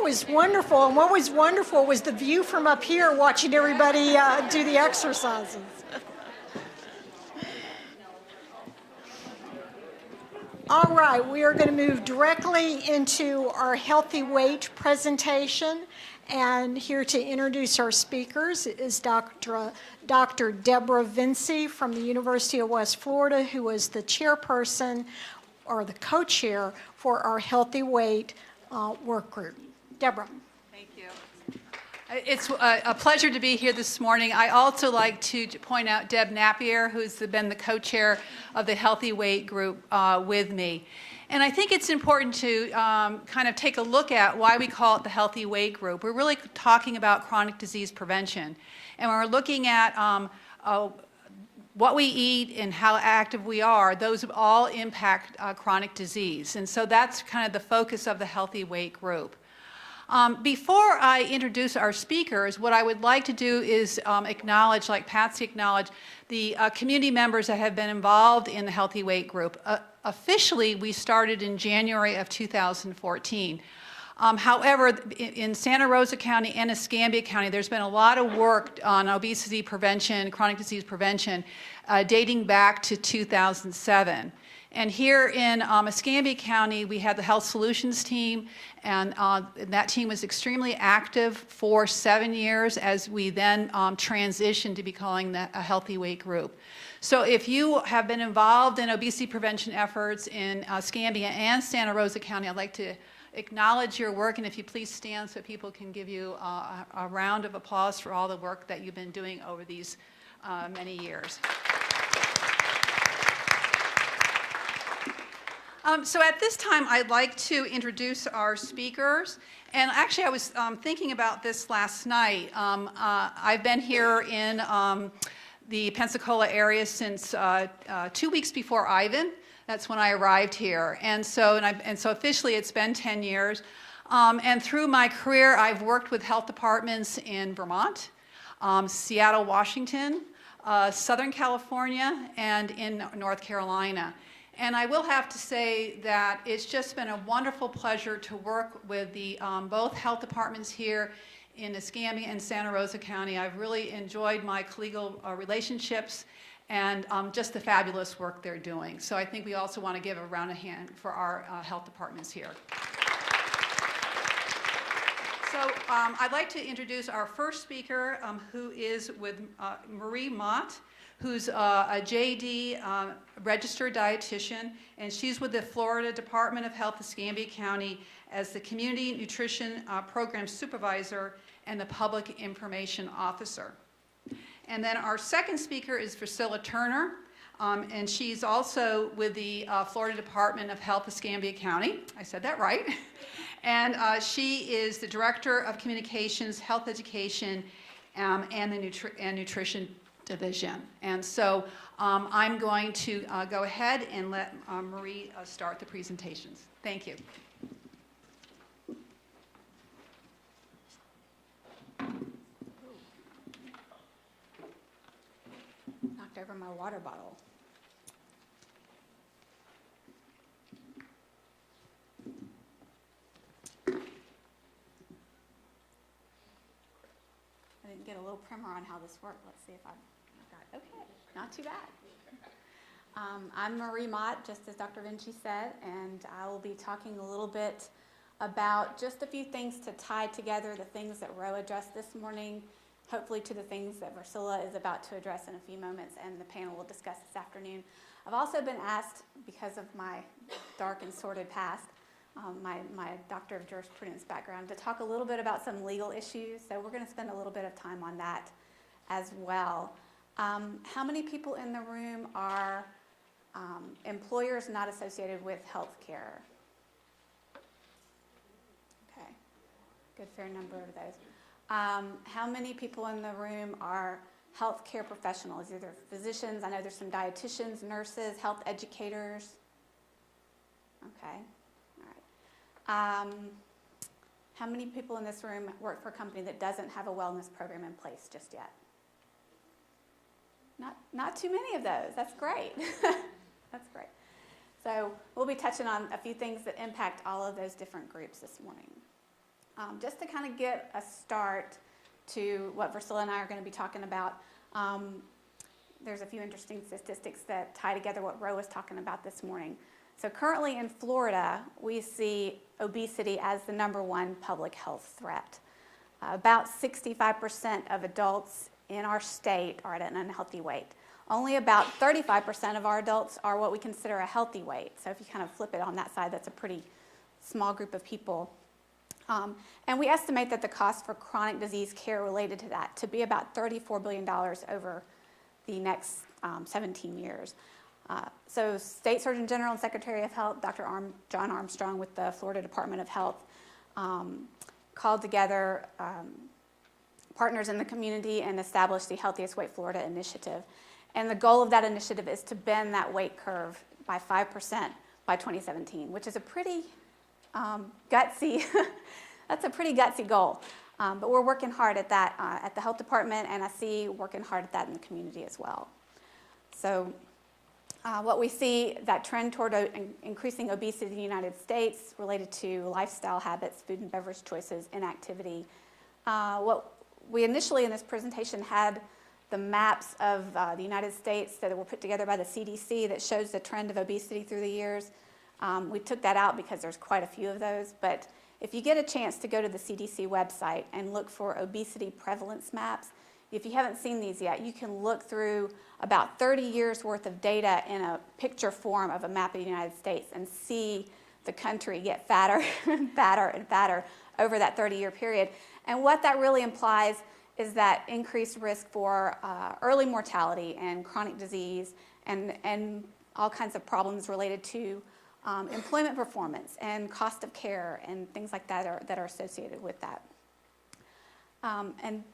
was wonderful, and what was wonderful was the view from up here watching everybody do the exercises. All right, we are going to move directly into our healthy weight presentation. And here to introduce our speakers is Dr. Deborah Vinci from the University of West Florida, who is the chairperson or the co-chair for our healthy weight work group. Deborah. Thank you. It's a pleasure to be here this morning. I also like to point out Deb Napier, who's been the co-chair of the Healthy Weight Group with me. And I think it's important to kind of take a look at why we call it the Healthy Weight Group. We're really talking about chronic disease prevention. And when we're looking at what we eat and how active we are, those all impact chronic disease. And so that's kind of the focus of the Healthy Weight Group. Before I introduce our speakers, what I would like to do is acknowledge, like Patsy acknowledged, the community members that have been involved in the Healthy Weight Group. Officially, we started in January of 2014. However, in Santa Rosa County and Escambia County, there's been a lot of work on obesity prevention, chronic disease prevention, dating back to 2007. And here in Escambia County, we had the Health Solutions team, and that team was extremely active for 7 years as we then transitioned to be calling a Healthy Weight Group. So if you have been involved in obesity prevention efforts in Escambia and Santa Rosa County, I'd like to acknowledge your work, and if you please stand so people can give you a round of applause for all the work that you've been doing over these many years. So at this time, I'd like to introduce our speakers. And actually, I was thinking about this last night. I've been here in the Pensacola area since 2 weeks before Ivan. That's when I arrived here. And so officially, it's been 10 years. And through my career, I've worked with health departments in Vermont, Seattle, Washington, Southern California, and in North Carolina. And I will have to say that it's just been a wonderful pleasure to work with the both health departments here in Escambia and Santa Rosa County. I've really enjoyed my collegial relationships and just the fabulous work they're doing. So I think we also want to give a round of hand for our health departments here. So I'd like to introduce our first speaker, who is with Marie Mott, who's a JD registered dietitian, and she's with the Florida Department of Health, Escambia County, as the Community Nutrition Program Supervisor and the Public Information Officer. And then our second speaker is Priscilla Turner, and she's also with the Florida Department of Health, Escambia County. I said that right. And she is the Director of Communications, Health Education, and the Nutrition Division. And so I'm going to go ahead and let Marie start the presentations. Thank you. Knocked over my water bottle. I didn't get a little primer on how this worked. Let's see if I've got, okay, not too bad. I'm Marie Mott, just as Dr. Vinci said, and I will be talking a little bit about just a few things to tie together the things that Ro addressed this morning, hopefully to the things that Priscilla is about to address in a few moments and the panel will discuss this afternoon. I've also been asked, because of my dark and sordid past, my Doctor of Jurisprudence background, to talk a little bit about some legal issues. So we're going to spend a little bit of time on that as well. How many people in the room are employers not associated with health care? Okay, good fair number of those. How many people in the room are healthcare professionals, either physicians? I know there's some dietitians, nurses, health educators. Okay, all right. How many people in this room work for a company that doesn't have a wellness program in place just yet? Not too many of those. That's great. That's great. So we'll be touching on a few things that impact all of those different groups this morning. Just to kind of get a start to what Priscilla and I are going to be talking about, there's a few interesting statistics that tie together what Ro was talking about this morning. So currently in Florida, we see obesity as the #1 public health threat. About 65% of adults in our state are at an unhealthy weight. Only about 35% of our adults are what we consider a healthy weight. So if you kind of flip it on that side, that's a pretty small group of people. And we estimate that the cost for chronic disease care related to that to be about $34 billion over the next 17 years. So State Surgeon General and Secretary of Health, Dr. John Armstrong with the Florida Department of Health, called together partners in the community and established the Healthiest Weight Florida initiative. And the goal of that initiative is to bend that weight curve by 5% by 2017, which is a pretty gutsy, that's a pretty gutsy goal. But we're working hard at that at the health department, and I see working hard at that in the community as well. So what we see, that trend toward increasing obesity in the United States related to lifestyle habits, food and beverage choices, inactivity. What we initially in this presentation had the maps of the United States that were put together by the CDC that shows the trend of obesity through the years. We took that out because there's quite a few of those, but if you get a chance to go to the CDC website and look for obesity prevalence maps, if you haven't seen these yet, you can look through about 30 years worth of data in a picture form of a map of the United States and see the country get fatter and fatter and fatter over that 30-year period. And what that really implies is that increased risk for early mortality and chronic disease and all kinds of problems related to employment performance and cost of care and things like that that are associated with that. And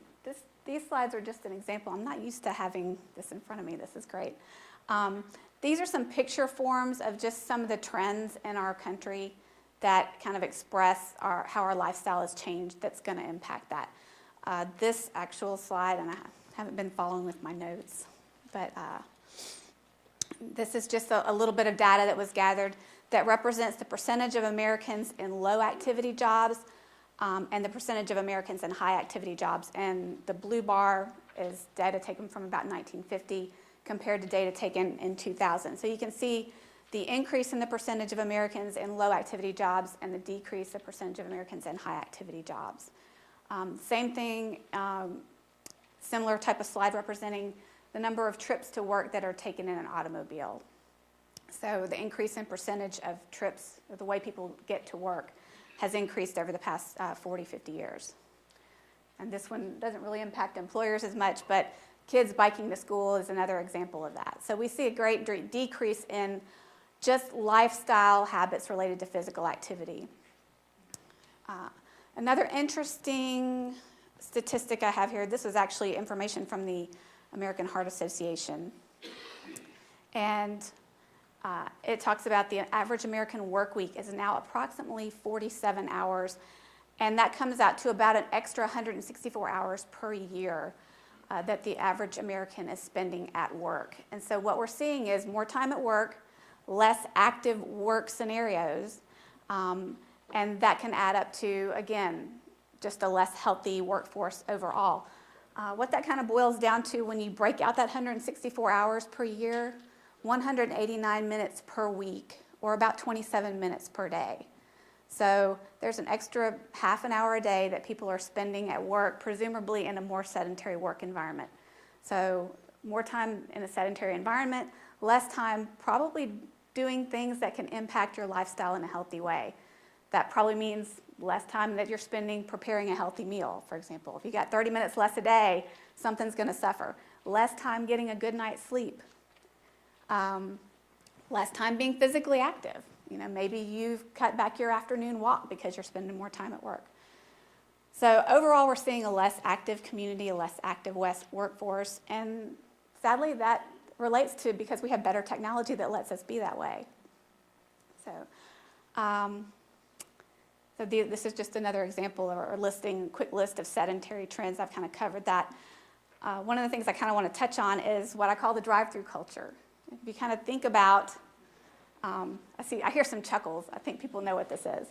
these slides are just an example. I'm not used to having this in front of me. This is great. These are some picture forms of just some of the trends in our country that kind of express how our lifestyle has changed that's going to impact that. This actual slide, and I haven't been following with my notes, but this is just a little bit of data that was gathered that represents the percentage of Americans in low activity jobs and the percentage of Americans in high activity jobs. And the blue bar is data taken from about 1950 compared to data taken in 2000. So you can see the increase in the percentage of Americans in low activity jobs and the decrease in the percentage of Americans in high activity jobs. Same thing, similar type of slide representing the number of trips to work that are taken in an automobile. So the increase in percentage of trips, or the way people get to work, has increased over the past 40, 50 years. And this one doesn't really impact employers as much, but kids biking to school is another example of that. So we see a great decrease in just lifestyle habits related to physical activity. Another interesting statistic I have here, this is actually information from the American Heart Association. And it talks about the average American work week is now approximately 47 hours, and that comes out to about an extra 164 hours per year that the average American is spending at work. And so what we're seeing is more time at work, less active work scenarios, and that can add up to, again, just a less healthy workforce overall. What that kind of boils down to when you break out that 164 hours per year, 189 minutes per week, or about 27 minutes per day. So there's an extra half an hour a day that people are spending at work, presumably in a more sedentary work environment. So more time in a sedentary environment, less time probably doing things that can impact your lifestyle in a healthy way. That probably means less time that you're spending preparing a healthy meal, for example. If you got 30 minutes less a day, something's going to suffer. Less time getting a good night's sleep. Less time being physically active. You know, maybe you've cut back your afternoon walk because you're spending more time at work. So overall, we're seeing a less active community, a less active workforce, and sadly that relates to because we have better technology that lets us be that way. So, this is just another example or quick list of sedentary trends. I've kind of covered that. One of the things I kind of want to touch on is what I call the drive-through culture. If you kind of think about, I hear some chuckles. I think people know what this is.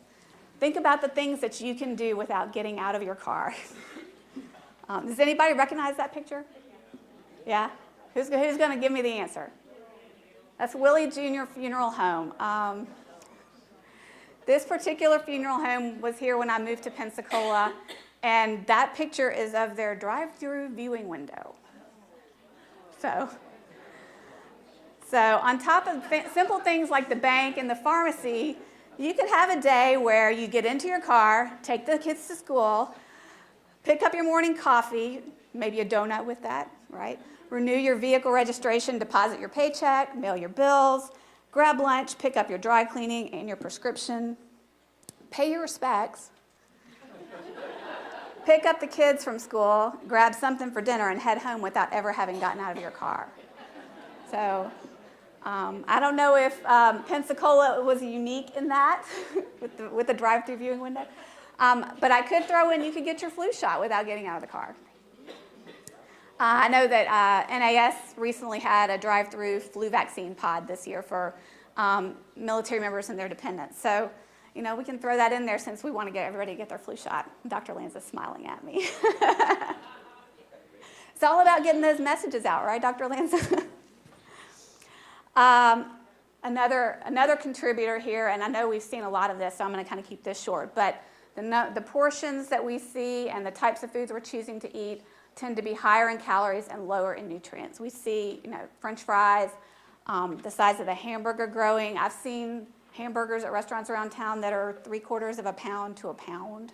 Think about the things that you can do without getting out of your car. Does anybody recognize that picture? Yeah? Who's going to give me the answer? That's Willie Jr. Funeral Home. This particular funeral home was here when I moved to Pensacola, and that picture is of their drive-through viewing window. So on top of simple things like the bank and the pharmacy, you could have a day where you get into your car, take the kids to school, pick up your morning coffee, maybe a donut with that, right? Renew your vehicle registration, deposit your paycheck, mail your bills, grab lunch, pick up your dry cleaning and your prescription, pay your respects, pick up the kids from school, grab something for dinner, and head home without ever having gotten out of your car. So I don't know if Pensacola was unique in that with the drive-through viewing window, but I could throw in you could get your flu shot without getting out of the car. I know that NAS recently had a drive-through flu vaccine pod this year for military members and their dependents. So, you know, we can throw that in there since we want to get everybody to get their flu shot. Dr. Lanza's smiling at me. It's all about getting those messages out, right, Dr. Lanza? Another contributor here, and I know we've seen a lot of this, so I'm going to kind of keep this short, but the portions that we see and the types of foods we're choosing to eat tend to be higher in calories and lower in nutrients. We see, you know, French fries, the size of the hamburger growing. I've seen hamburgers at restaurants around town that are 3/4 of a pound to a pound.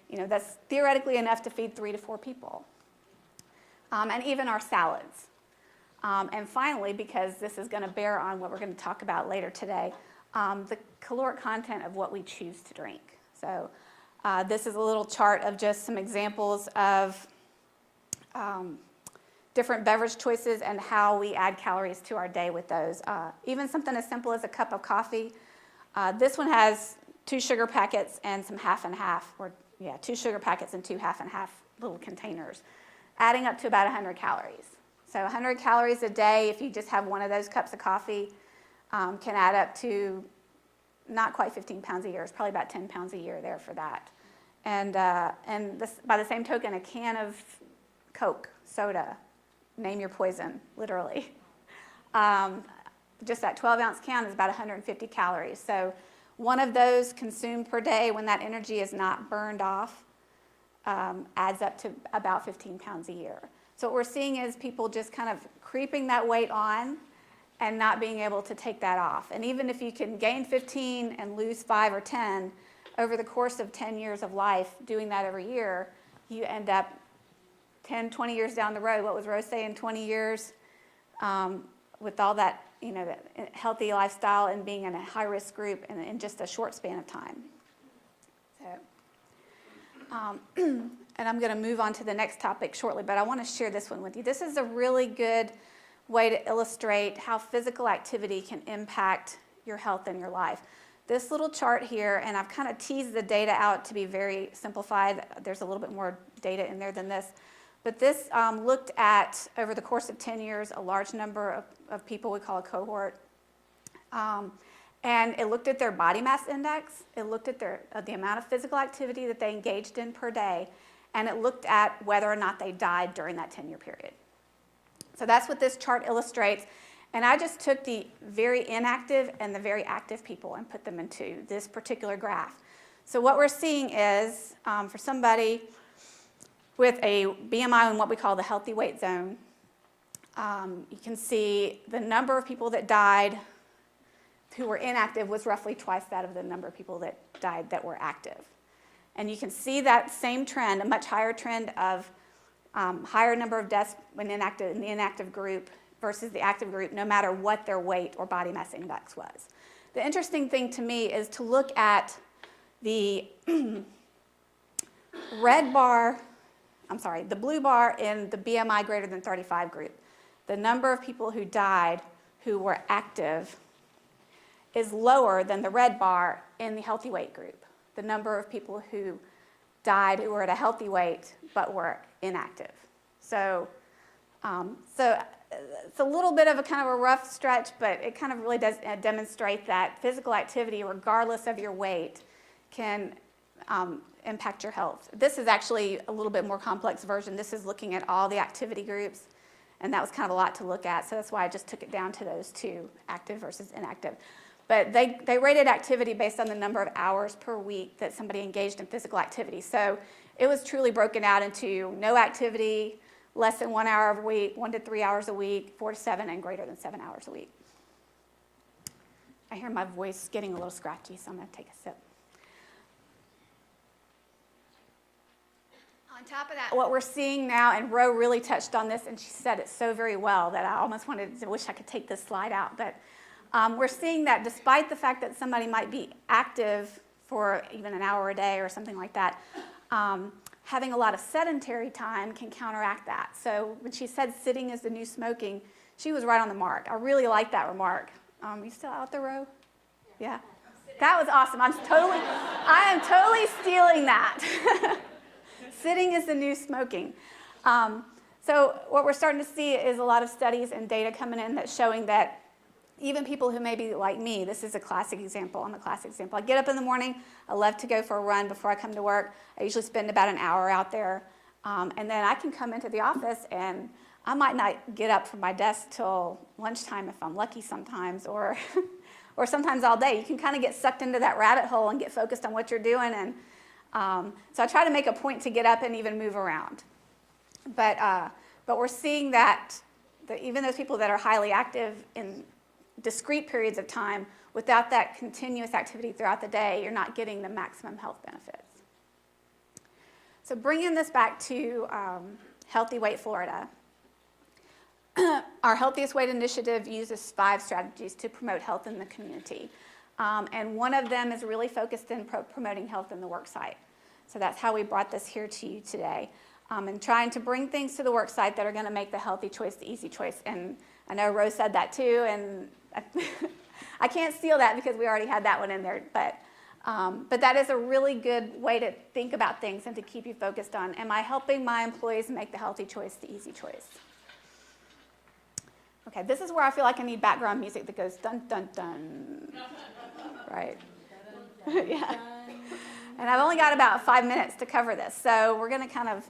You know, that's theoretically enough to feed 3 to 4 people. And even our salads. And finally, because this is going to bear on what we're going to talk about later today, the caloric content of what we choose to drink. So this is a little chart of just some examples of different beverage choices and how we add calories to our day with those. Even something as simple as a cup of coffee. This one has 2 sugar packets and some half and half, or 2 sugar packets and 2 half and half little containers, adding up to about 100 calories. So 100 calories a day, if you just have one of those cups of coffee, can add up to not quite 15 pounds a year. It's probably about 10 pounds a year there for that. And this, by the same token, a can of Coke, soda, name your poison, literally. Just that 12-ounce can is about 150 calories. So one of those consumed per day when that energy is not burned off adds up to about 15 pounds a year. So what we're seeing is people just kind of creeping that weight on and not being able to take that off. And even if you can gain 15 and lose 5 or 10, over the course of 10 years of life, doing that every year, you end up 10, 20 years down the road. What was Rose saying, 20 years with all that, you know, that healthy lifestyle and being in a high-risk group in just a short span of time. So, and I'm going to move on to the next topic shortly, but I want to share this one with you. This is a really good way to illustrate how physical activity can impact your health and your life. This little chart here, and I've kind of teased the data out to be very simplified. There's a little bit more data in there than this. But this looked at, over the course of 10 years, a large number of people we call a cohort. And it looked at their body mass index. It looked at the amount of physical activity that they engaged in per day. And it looked at whether or not they died during that 10-year period. So that's what this chart illustrates. And I just took the very inactive and the very active people and put them into this particular graph. So what we're seeing is, for somebody with a BMI in what we call the healthy weight zone, you can see the number of people that died who were inactive was roughly twice that of the number of people that died that were active. And you can see that same trend, a much higher trend of higher number of deaths when in the inactive group versus the active group, no matter what their weight or body mass index was. The interesting thing to me is to look at the the blue bar in the BMI greater than 35 group. The number of people who died who were active is lower than the red bar in the healthy weight group. The number of people who died who were at a healthy weight but were inactive. So it's a little bit of a kind of a rough stretch, but it kind of really does demonstrate that physical activity, regardless of your weight, can impact your health. This is actually a little bit more complex version. This is looking at all the activity groups, and that was kind of a lot to look at, so that's why I just took it down to those two, active versus inactive. But they rated activity based on the number of hours per week that somebody engaged in physical activity. So it was truly broken out into no activity, less than 1 hour a week, 1 to 3 hours a week, 4 to 7, and greater than 7 hours a week. I hear my voice getting a little scratchy, so I'm going to take a sip. On top of that, what we're seeing now, and Ro really touched on this, and she said it so very well that I almost wish I could take this slide out, but we're seeing that despite the fact that somebody might be active for even an hour a day or something like that, having a lot of sedentary time can counteract that. So when she said sitting is the new smoking, she was right on the mark. I really like that remark. You still out there, Ro? Yeah? That was awesome. I am totally stealing that. Sitting is the new smoking. So what we're starting to see is a lot of studies and data coming in that's showing that even people who may be like me, this is a classic example. I'm a classic example. I get up in the morning. I love to go for a run before I come to work. I usually spend about an hour out there. And then I can come into the office, and I might not get up from my desk till lunchtime if I'm lucky sometimes, or sometimes all day. You can kind of get sucked into that rabbit hole and get focused on what you're doing. And so I try to make a point to get up and even move around. But we're seeing that even those people that are highly active in discrete periods of time, without that continuous activity throughout the day, you're not getting the maximum health benefits. So bringing this back to Healthy Weight Florida, our Healthiest Weight initiative uses 5 strategies to promote health in the community. And one of them is really focused in promoting health in the worksite. So that's how we brought this here to you today. And trying to bring things to the worksite that are going to make the healthy choice the easy choice. And I know Rose said that too, and I can't steal that because we already had that one in there. But that is a really good way to think about things and to keep you focused on, am I helping my employees make the healthy choice the easy choice? Okay, this is where I feel like I need background music that goes dun, dun, dun. Right? Yeah. And I've only got about 5 minutes to cover this, so we're going to kind of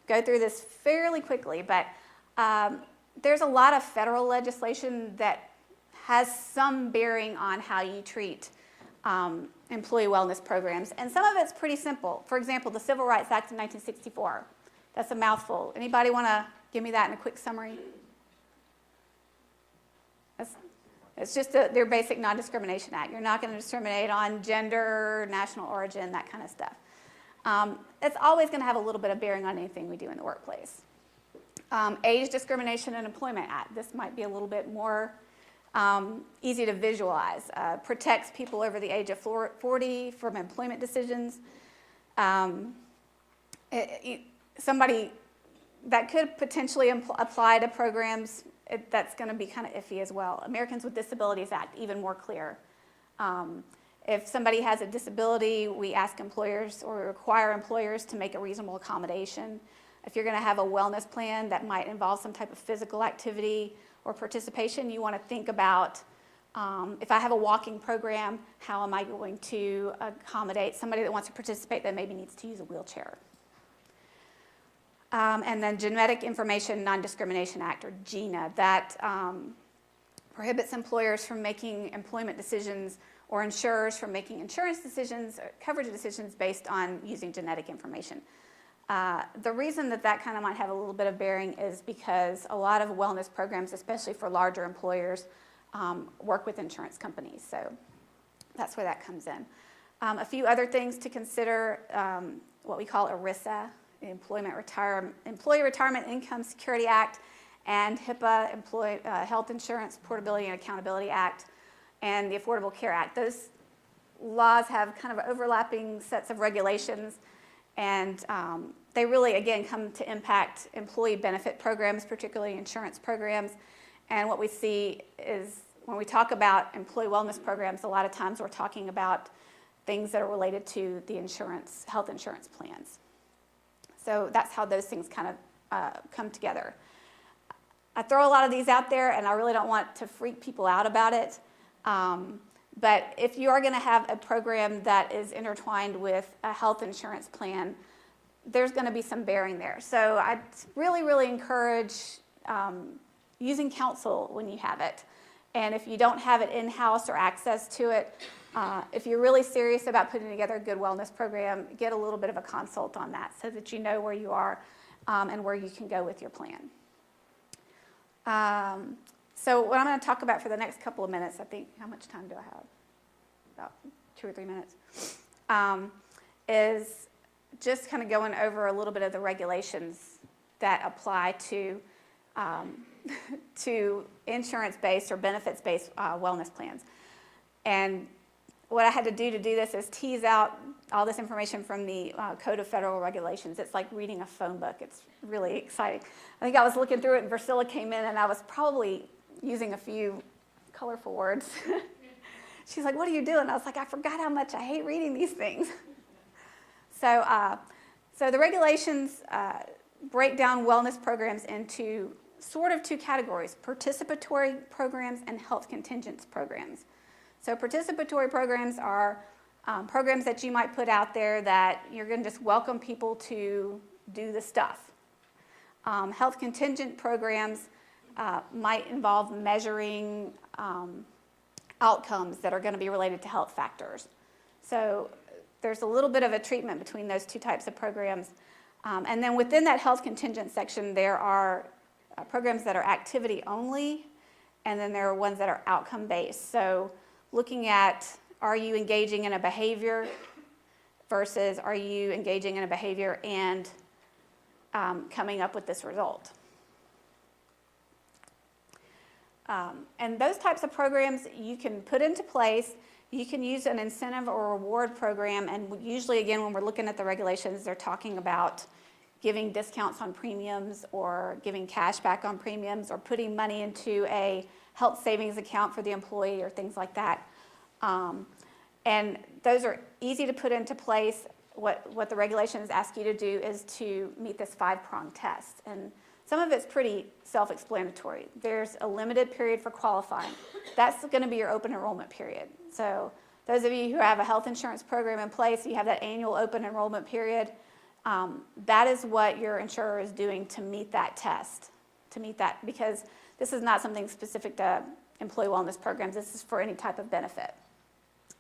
go through this fairly quickly. But there's a lot of federal legislation that has some bearing on how you treat employee wellness programs, and some of it's pretty simple. For example, the Civil Rights Act of 1964. That's a mouthful. Anybody want to give me that in a quick summary? It's just their basic non-discrimination act. You're not going to discriminate on gender, national origin, that kind of stuff. It's always going to have a little bit of bearing on anything we do in the workplace. Age Discrimination and Employment Act. This might be a little bit more easy to visualize. Protects people over the age of 40 from employment decisions. Somebody that could potentially apply to programs, that's going to be kind of iffy as well. Americans with Disabilities Act, even more clear. If somebody has a disability, we ask employers or require employers to make a reasonable accommodation. If you're going to have a wellness plan that might involve some type of physical activity or participation, you want to think about, if I have a walking program, how am I going to accommodate somebody that wants to participate that maybe needs to use a wheelchair? And then Genetic Information Non-Discrimination Act, or GINA, that prohibits employers from making employment decisions or insurers from making insurance decisions, or coverage decisions based on using genetic information. The reason that kind of might have a little bit of bearing is because a lot of wellness programs, especially for larger employers, work with insurance companies. So that's where that comes in. A few other things to consider, what we call ERISA, the Employee Retirement Income Security Act, and HIPAA, Health Insurance Portability and Accountability Act, and the Affordable Care Act. Those laws have kind of overlapping sets of regulations, and they really, again, come to impact employee benefit programs, particularly insurance programs. And what we see is when we talk about employee wellness programs, a lot of times we're talking about things that are related to the health insurance plans. So that's how those things kind of come together. I throw a lot of these out there, and I really don't want to freak people out about it. But if you are going to have a program that is intertwined with a health insurance plan, there's going to be some bearing there. So I really, really encourage using counsel when you have it. And if you don't have it in-house or access to it, if you're really serious about putting together a good wellness program, get a little bit of a consult on that so that you know where you are and where you can go with your plan. So what I'm going to talk about for the next couple of minutes, I think, how much time do I have? About 2 or 3 minutes, is just kind of going over a little bit of the regulations that apply to to insurance-based or benefits-based wellness plans. And what I had to do this is tease out all this information from the Code of Federal Regulations. It's like reading a phone book. It's really exciting. I think I was looking through it and Priscilla came in and I was probably using a few colorful words. She's like, what are you doing? I was like, I forgot how much I hate reading these things. So the regulations break down wellness programs into sort of 2 categories: participatory programs and health contingents programs. So participatory programs are programs that you might put out there that you're going to just welcome people to do the stuff. Health contingent programs might involve measuring outcomes that are going to be related to health factors. So there's a little bit of a treatment between those 2 types of programs. And then within that health contingent section, there are programs that are activity only, and then there are ones that are outcome based. So looking at, are you engaging in a behavior versus are you engaging in a behavior and coming up with this result. And those types of programs you can put into place. You can use an incentive or reward program, and usually, again, when we're looking at the regulations, they're talking about giving discounts on premiums or giving cash back on premiums or putting money into a health savings account for the employee or things like that. And those are easy to put into place. What the regulations ask you to do is to meet this 5-prong test. And some of it's pretty self-explanatory. There's a limited period for qualifying. That's going to be your open enrollment period. So those of you who have a health insurance program in place, you have that annual open enrollment period. That is what your insurer is doing to meet that test, because this is not something specific to employee wellness programs. This is for any type of benefit.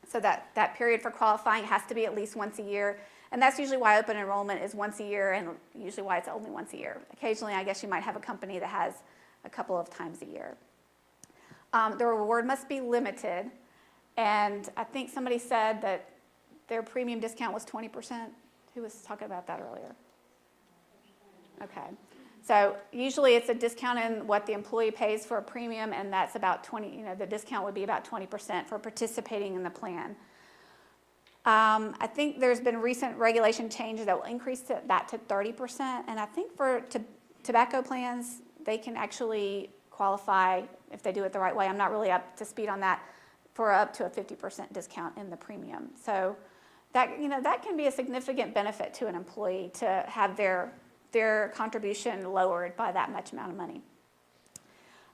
So that period for qualifying has to be at least once a year, and that's usually why open enrollment is once a year, and usually why it's only once a year. Occasionally, I guess you might have a company that has a couple of times a year. The reward must be limited, and I think somebody said that their premium discount was 20%. Who was talking about that earlier? Okay. So usually it's a discount in what the employee pays for a premium, and that's about 20, the discount would be about 20% for participating in the plan. I think there's been recent regulation changes that will increase that to 30%, and I think for tobacco plans, they can actually qualify, if they do it the right way, I'm not really up to speed on that, for up to a 50% discount in the premium. So that can be a significant benefit to an employee to have their contribution lowered by that much amount of money.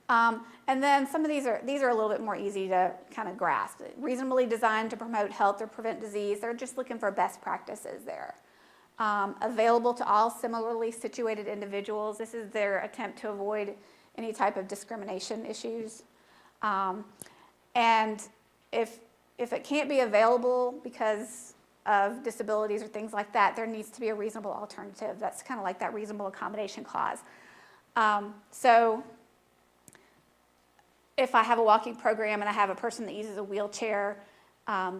And then some of these are a little bit more easy to kind of grasp. Reasonably designed to promote health or prevent disease. They're just looking for best practices there. Available to all similarly situated individuals. This is their attempt to avoid any type of discrimination issues. And if it can't be available because of disabilities or things like that, there needs to be a reasonable alternative. That's kind of like that reasonable accommodation clause. So if I have a walking program and I have a person that uses a wheelchair,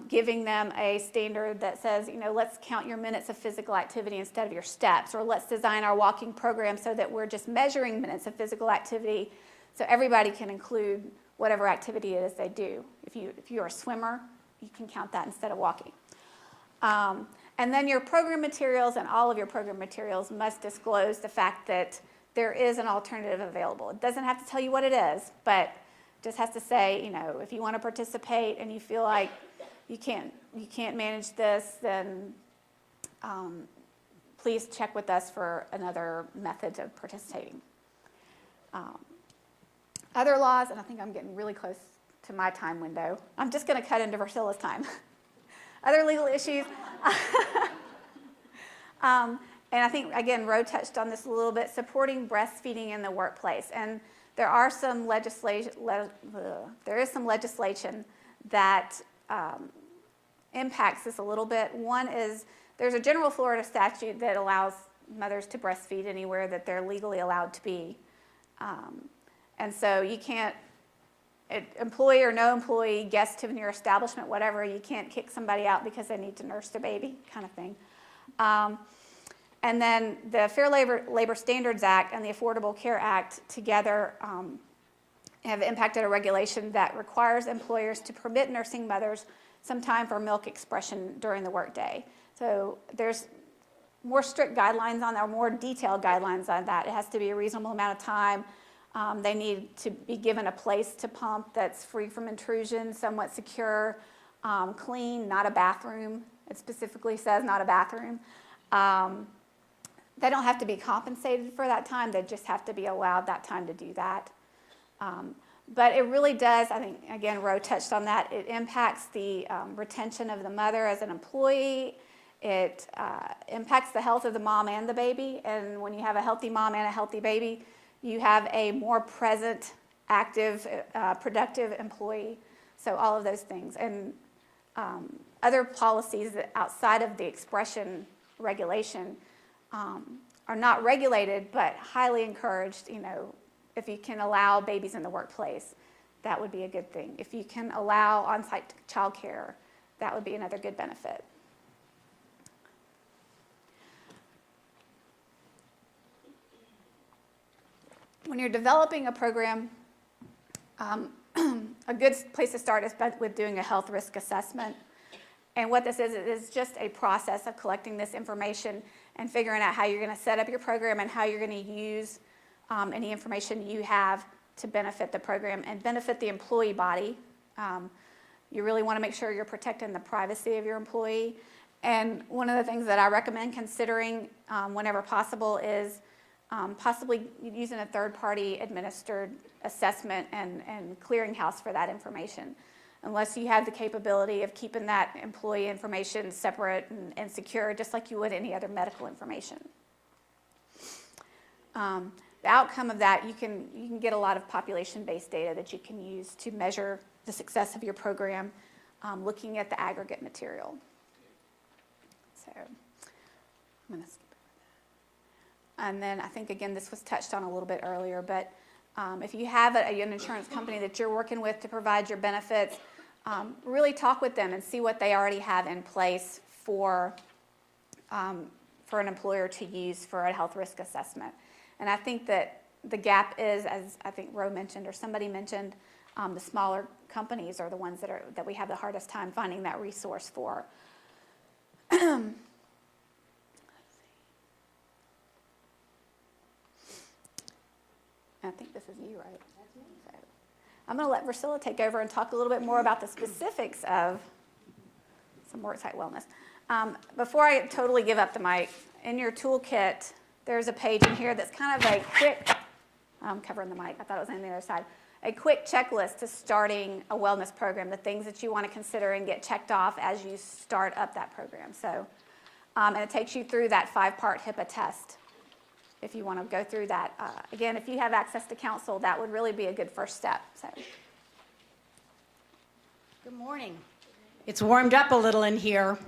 giving them a standard that says, let's count your minutes of physical activity instead of your steps, or let's design our walking program so that we're just measuring minutes of physical activity so everybody can include whatever activity it is they do. If you're a swimmer, you can count that instead of walking. And then your program materials and all of your program materials must disclose the fact that there is an alternative available. It doesn't have to tell you what it is, but just has to say, if you want to participate and you feel like you can't manage this, then please check with us for another method of participating. Other laws, and I think I'm getting really close to my time window. I'm just going to cut into Versilla's time. Other legal issues. And I think, again, Ro touched on this a little bit, supporting breastfeeding in the workplace. And there are some legislation that impacts this a little bit. One is there's a general Florida statute that allows mothers to breastfeed anywhere that they're legally allowed to be. And so you can't, employee or no employee, guest in your establishment, whatever, you can't kick somebody out because they need to nurse their baby, kind of thing. And then the Fair Labor Standards Act and the Affordable Care Act together have impacted a regulation that requires employers to permit nursing mothers some time for milk expression during the workday. So there's more strict guidelines on that, or more detailed guidelines on that. It has to be a reasonable amount of time. They need to be given a place to pump that's free from intrusion, somewhat secure, clean, not a bathroom. It specifically says not a bathroom. They don't have to be compensated for that time. They just have to be allowed that time to do that. But it really does, I think, again, Ro touched on that. It impacts the retention of the mother as an employee. It impacts the health of the mom and the baby. And when you have a healthy mom and a healthy baby, you have a more present, active, productive employee. So all of those things. And other policies that outside of the expression regulation are not regulated, but highly encouraged. You know, if you can allow babies in the workplace, that would be a good thing. If you can allow on-site childcare, that would be another good benefit. When you're developing a program, a good place to start is with doing a health risk assessment. And what this is just a process of collecting this information and figuring out how you're going to set up your program and how you're going to use any information you have to benefit the program and benefit the employee body. You really want to make sure you're protecting the privacy of your employee. And one of the things that I recommend considering whenever possible is possibly using a third-party administered assessment and clearinghouse for that information, unless you have the capability of keeping that employee information separate and secure, just like you would any other medical information. The outcome of that, you can get a lot of population-based data that you can use to measure the success of your program, looking at the aggregate material. So I'm going to skip over that. And then I think, again, this was touched on a little bit earlier, but if you have an insurance company that you're working with to provide your benefits, really talk with them and see what they already have in place for an employer to use for a health risk assessment. And I think that the gap is, as I think Ro mentioned or somebody mentioned, the smaller companies are the ones that we have the hardest time finding that resource for. I think this is you, right? That's me. So I'm going to let Versilia take over and talk a little bit more about the specifics of some worksite wellness. Before I totally give up the mic, in your toolkit, there's a page in here that's kind of a quick, I'm covering the mic, I thought it was on the other side, a quick checklist to starting a wellness program, the things that you want to consider and get checked off as you start up that program. So, and it takes you through that 5-part HIPAA test if you want to go through that. Again, if you have access to counsel, that would really be a good first step. So. Good morning. It's warmed up a little in here.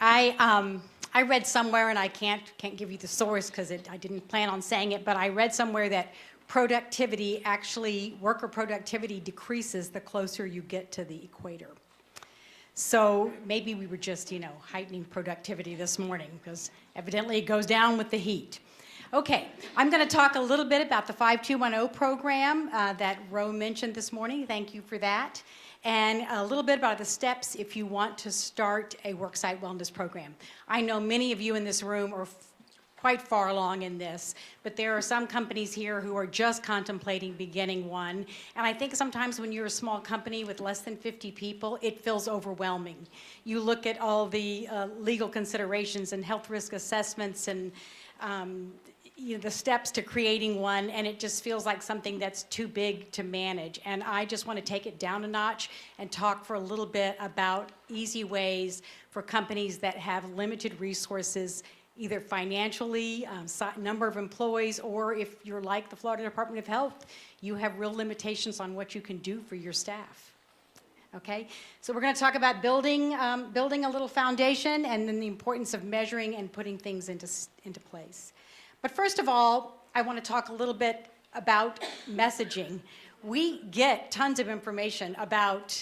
I read somewhere, and I can't give you the source because I didn't plan on saying it, but I read somewhere that productivity, actually worker productivity decreases the closer you get to the equator. So maybe we were just, heightening productivity this morning because evidently it goes down with the heat. Okay, I'm going to talk a little bit about the 5210 program that Ro mentioned this morning. Thank you for that. And a little bit about the steps if you want to start a worksite wellness program. I know many of you in this room are quite far along in this, but there are some companies here who are just contemplating beginning one. And I think sometimes when you're a small company with less than 50 people, it feels overwhelming. You look at all the legal considerations and health risk assessments and the steps to creating one, and it just feels like something that's too big to manage. And I just want to take it down a notch and talk for a little bit about easy ways for companies that have limited resources, either financially, number of employees, or if you're like the Florida Department of Health, you have real limitations on what you can do for your staff. Okay, so we're going to talk about building a little foundation, and then the importance of measuring and putting things into place. But first of all, I want to talk a little bit about messaging. We get tons of information about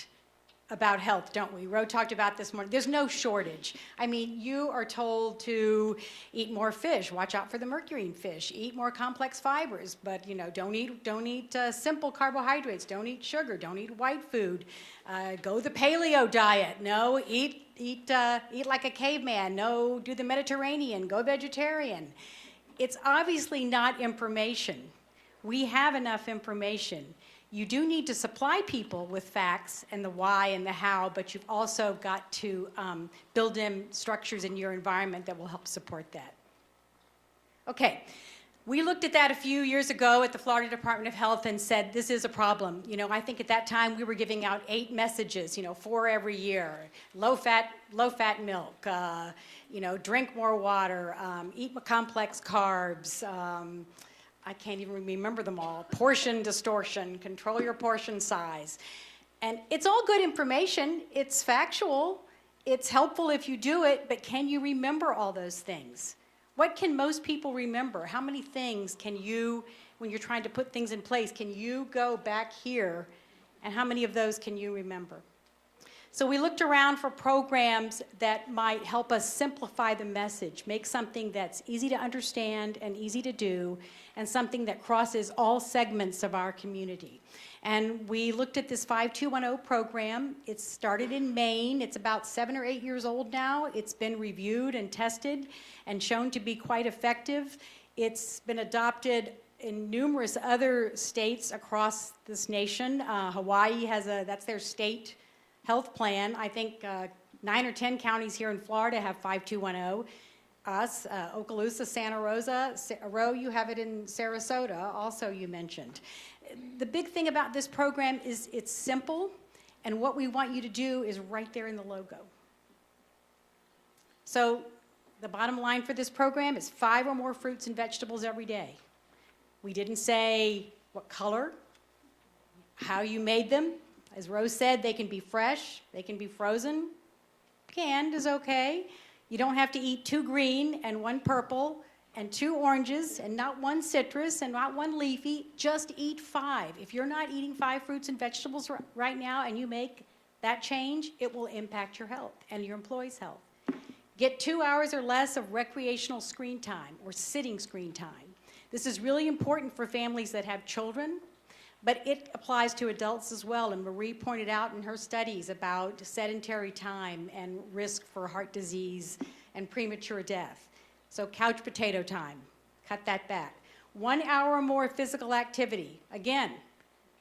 health, don't we? Ro talked about this morning. There's no shortage. I mean, you are told to eat more fish, watch out for the mercury in fish, eat more complex fibers, but don't eat simple carbohydrates, don't eat sugar, don't eat white food, go the paleo diet. No, eat like a caveman. No, do the Mediterranean, go vegetarian. It's obviously not information. We have enough information. You do need to supply people with facts and the why and the how, but you've also got to build in structures in your environment that will help support that. Okay, we looked at that a few years ago at the Florida Department of Health and said, this is a problem. I think at that time we were giving out 8 messages, 4 every year. Low-fat milk, drink more water, eat complex carbs, I can't even remember them all. Portion distortion, control your portion size. And it's all good information. It's factual. It's helpful if you do it, but can you remember all those things? What can most people remember? How many things can you, when you're trying to put things in place, can you go back here, and how many of those can you remember? So we looked around for programs that might help us simplify the message, make something that's easy to understand and easy to do, and something that crosses all segments of our community. And we looked at this 5210 program. It started in Maine. It's about 7 or 8 years old now. It's been reviewed and tested and shown to be quite effective. It's been adopted in numerous other states across this nation. Hawaii that's their state health plan. I think 9 or 10 counties here in Florida have 5210. Us, Okaloosa, Santa Rosa, Ro, you have it in Sarasota, also you mentioned. The big thing about this program is it's simple, and what we want you to do is right there in the logo. So the bottom line for this program is 5 or more fruits and vegetables every day. We didn't say what color, how you made them. As Rose said, they can be fresh, they can be frozen, canned is okay. You don't have to eat 2 green and 1 purple and 2 oranges and not 1 citrus and not 1 leafy. Just eat 5. If you're not eating 5 fruits and vegetables right now and you make that change, it will impact your health and your employees' health. Get 2 hours or less of recreational screen time or sitting screen time. This is really important for families that have children, but it applies to adults as well. And Marie pointed out in her studies about sedentary time and risk for heart disease and premature death. So couch potato time, cut that back. 1 hour or more physical activity. Again,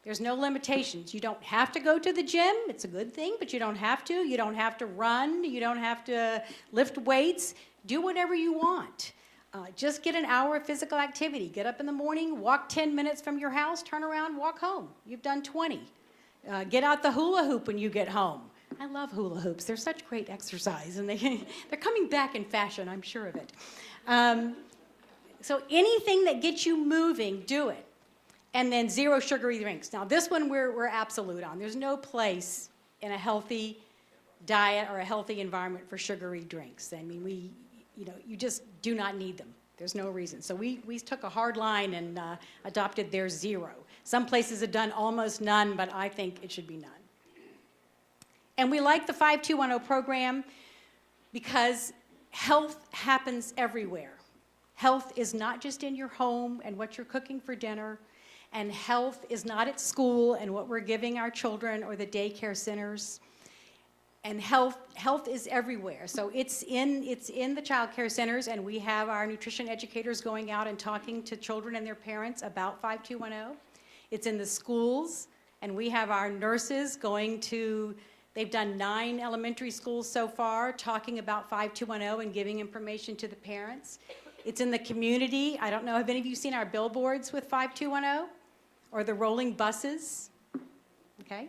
there's no limitations. You don't have to go to the gym. It's a good thing, but you don't have to. You don't have to run. You don't have to lift weights. Do whatever you want. Just get an hour of physical activity. Get up in the morning, walk 10 minutes from your house, turn around, walk home. You've done 20. Get out the hula hoop when you get home. I love hula hoops. They're such great exercise, and they're coming back in fashion, I'm sure of it. So anything that gets you moving, do it. And then 0 sugary drinks. Now this one we're absolute on. There's no place in a healthy diet or a healthy environment for sugary drinks. I mean, you just do not need them. There's no reason. So we took a hard line and adopted their 0. Some places have done almost none, but I think it should be none. And we like the 5210 program because health happens everywhere. Health is not just in your home and what you're cooking for dinner, and health is not at school and what we're giving our children or the daycare centers. And health is everywhere. So it's in the child care centers, and we have our nutrition educators going out and talking to children and their parents about 5210. It's in the schools, and we have our nurses going to, they've done 9 elementary schools so far, talking about 5210 and giving information to the parents. It's in the community. I don't know, have any of you seen our billboards with 5210 or the rolling buses? Okay.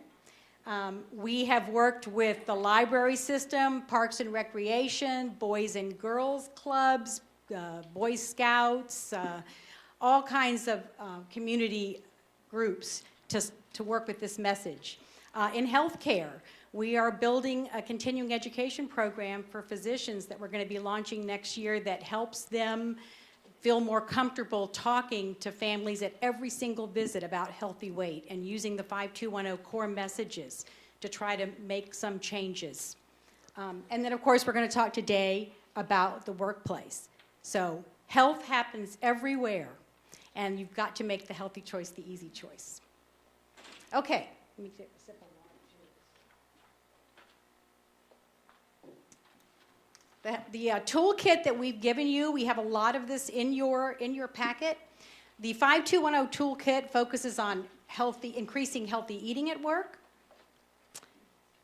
We have worked with the library system, Parks and Recreation, Boys and Girls Clubs, Boy Scouts, all kinds of community groups to work with this message. In healthcare, we are building a continuing education program for physicians that we're going to be launching next year that helps them feel more comfortable talking to families at every single visit about healthy weight and using the 5210 core messages to try to make some changes. And then, of course, we're going to talk today about the workplace. So health happens everywhere, and you've got to make the healthy choice the easy choice. Okay, let me take a sip of water. The toolkit that we've given you, we have a lot of this in your packet. The 5210 toolkit focuses on increasing healthy eating at work,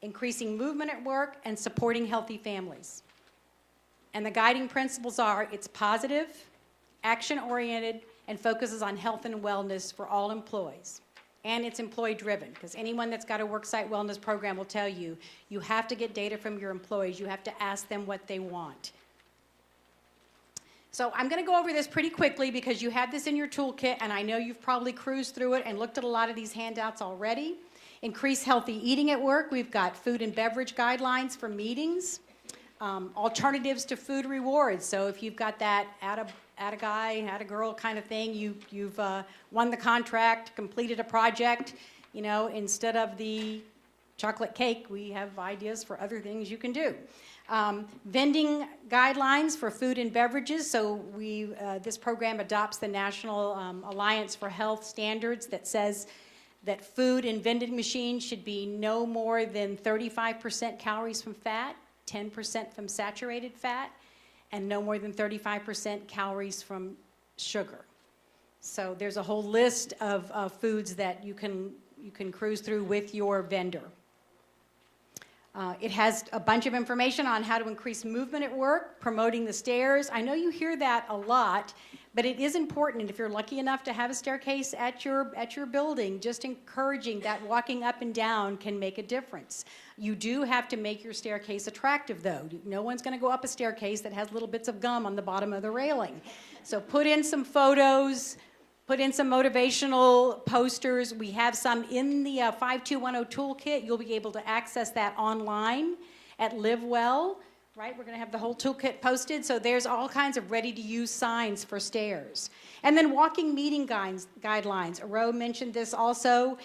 increasing movement at work, and supporting healthy families. And the guiding principles are it's positive, action-oriented, and focuses on health and wellness for all employees. And it's employee-driven, because anyone that's got a worksite wellness program will tell you, you have to get data from your employees. You have to ask them what they want. So I'm going to go over this pretty quickly because you have this in your toolkit, and I know you've probably cruised through it and looked at a lot of these handouts already. Increase healthy eating at work. We've got food and beverage guidelines for meetings. Alternatives to food rewards. So if you've got that at a guy, at a girl kind of thing, you've won the contract, completed a project, instead of the chocolate cake, we have ideas for other things you can do. Vending guidelines for food and beverages. So this program adopts the National Alliance for Health standards that says that food in vending machines should be no more than 35% calories from fat, 10% from saturated fat, and no more than 35% calories from sugar. So there's a whole list of foods that you can cruise through with your vendor. It has a bunch of information on how to increase movement at work, promoting the stairs. I know you hear that a lot, but it is important. And if you're lucky enough to have a staircase at your building, just encouraging that walking up and down can make a difference. You do have to make your staircase attractive, though. No one's going to go up a staircase that has little bits of gum on the bottom of the railing. So put in some photos, put in some motivational posters. We have some in the 5210 toolkit. You'll be able to access that online at LiveWell, right? We're going to have the whole toolkit posted. So there's all kinds of ready-to-use signs for stairs. And then walking meeting guidelines. Ro mentioned this also.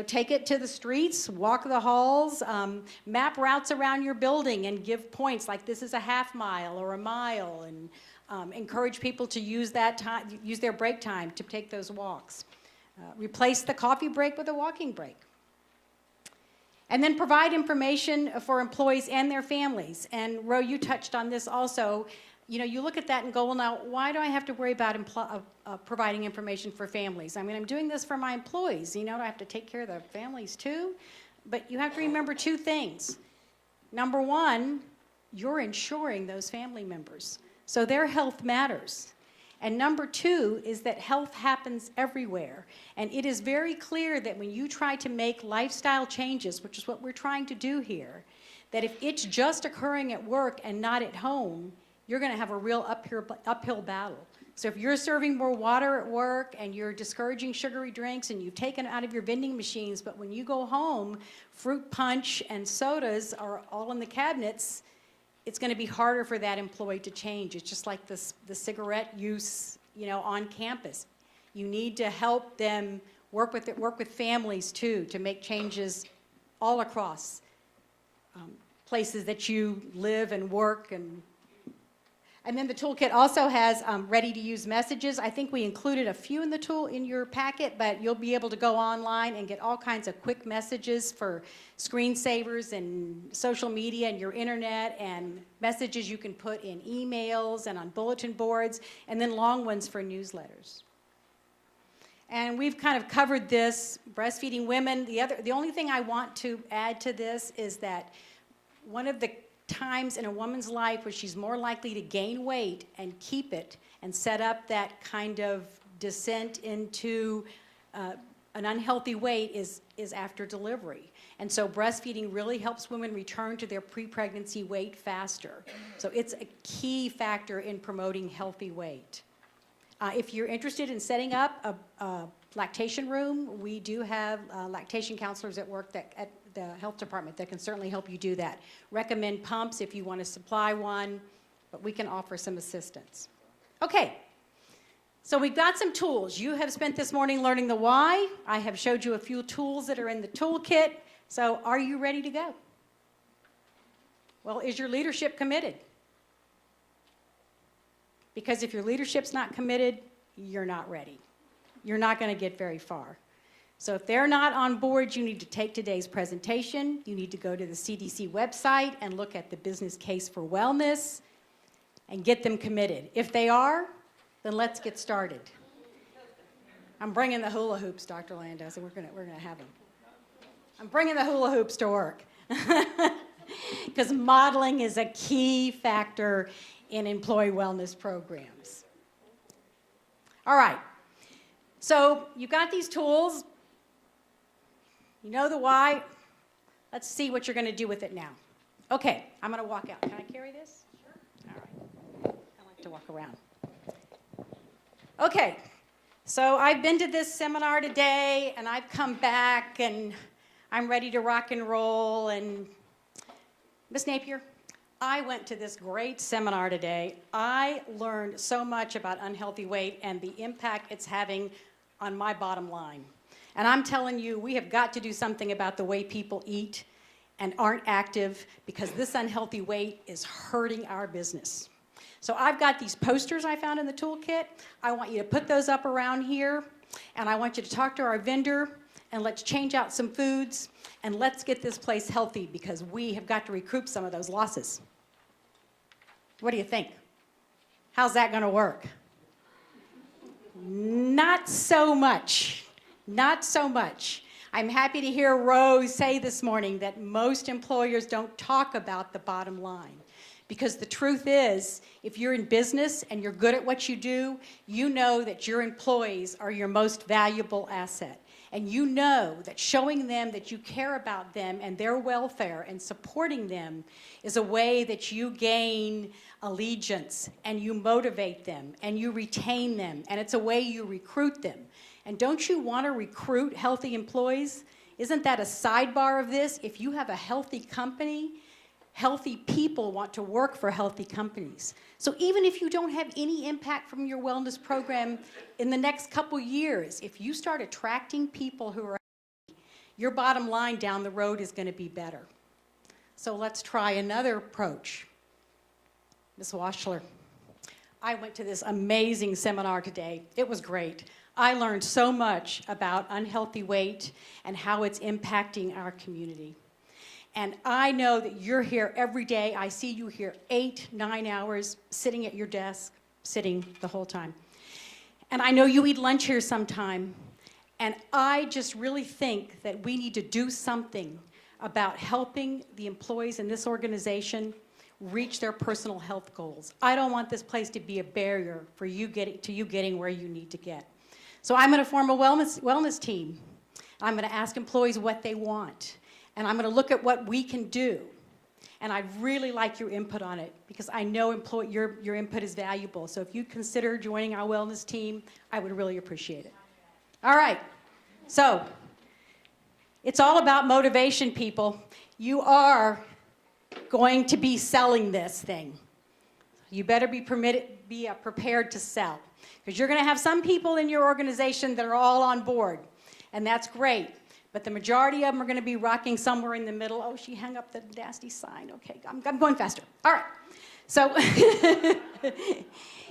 Take it to the streets, walk the halls, map routes around your building and give points like this is a half mile or a mile, and encourage people to use that time, use their break time to take those walks. Replace the coffee break with a walking break. And then provide information for employees and their families. And Ro, you touched on this also. You look at that and go, well, now, why do I have to worry about providing information for families? I mean, I'm doing this for my employees. Do I have to take care of the families too? But you have to remember two things. Number one, you're insuring those family members. So their health matters. And number two is that health happens everywhere. And it is very clear that when you try to make lifestyle changes, which is what we're trying to do here, that if it's just occurring at work and not at home, you're going to have a real uphill battle. So if you're serving more water at work and you're discouraging sugary drinks and you've taken it out of your vending machines, but when you go home, fruit punch and sodas are all in the cabinets, it's going to be harder for that employee to change. It's just like the cigarette use, on campus. You need to help them work with families too, to make changes all across places that you live and work. And then the toolkit also has ready-to-use messages. I think we included a few in your packet, but you'll be able to go online and get all kinds of quick messages for screensavers and social media and your internet, and messages you can put in emails and on bulletin boards, and then long ones for newsletters. And we've kind of covered this, breastfeeding women. The only thing I want to add to this is that one of the times in a woman's life where she's more likely to gain weight and keep it and set up that kind of descent into an unhealthy weight is after delivery. And so breastfeeding really helps women return to their pre-pregnancy weight faster. So it's a key factor in promoting healthy weight. If you're interested in setting up a lactation room, we do have lactation counselors at work at the health department that can certainly help you do that. Recommend pumps if you want to supply one, but we can offer some assistance. Okay, so we've got some tools. You have spent this morning learning the why. I have showed you a few tools that are in the toolkit. So are you ready to go? Well, is your leadership committed? Because if your leadership's not committed, you're not ready. You're not going to get very far. So if they're not on board, you need to take today's presentation. You need to go to the CDC website and look at the business case for wellness and get them committed. If they are, then let's get started. I'm bringing the hula hoops, Dr. Landau, so we're gonna have them. I'm bringing the hula hoops to work because modeling is a key factor in employee wellness programs. All right, so you got these tools. You know the why. Let's see what you're going to do with it now. Okay, I'm going to walk out. Can I carry this? Sure. All right. I like to walk around. Okay, so I've been to this seminar today, and I've come back, and I'm ready to rock and roll. And Ms. Napier, I went to this great seminar today. I learned so much about unhealthy weight and the impact it's having on my bottom line. And I'm telling you, we have got to do something about the way people eat and aren't active, because this unhealthy weight is hurting our business. So I've got these posters I found in the toolkit. I want you to put those up around here, and I want you to talk to our vendor, and let's change out some foods, and let's get this place healthy, because we have got to recoup some of those losses. What do you think? How's that going to work? Not so much. Not so much. I'm happy to hear Rose say this morning that most employers don't talk about the bottom line. Because the truth is, if you're in business and you're good at what you do, you know that your employees are your most valuable asset. And you know that showing them that you care about them and their welfare and supporting them is a way that you gain allegiance and you motivate them and you retain them, and it's a way you recruit them. And don't you want to recruit healthy employees? Isn't that a sidebar of this? If you have a healthy company, healthy people want to work for healthy companies. So even if you don't have any impact from your wellness program in the next couple years, if you start attracting people who are healthy, your bottom line down the road is going to be better. So let's try another approach. Ms. Washler, I went to this amazing seminar today. It was great. I learned so much about unhealthy weight and how it's impacting our community. And I know that you're here every day. I see you here 8, 9 hours sitting at your desk, sitting the whole time. And I know you eat lunch here sometime. And I just really think that we need to do something about helping the employees in this organization reach their personal health goals. I don't want this place to be a barrier for you getting where you need to get. So I'm going to form a wellness team. I'm going to ask employees what they want. And I'm going to look at what we can do. And I'd really like your input on it, because I know your input is valuable. So if you consider joining our wellness team, I would really appreciate it. All right. So it's all about motivation, people. You are going to be selling this thing. You better be prepared to sell, because you're going to have some people in your organization that are all on board, and that's great. But the majority of them are going to be rocking somewhere in the middle. Oh, she hung up the nasty sign. Okay, I'm going faster. All right. So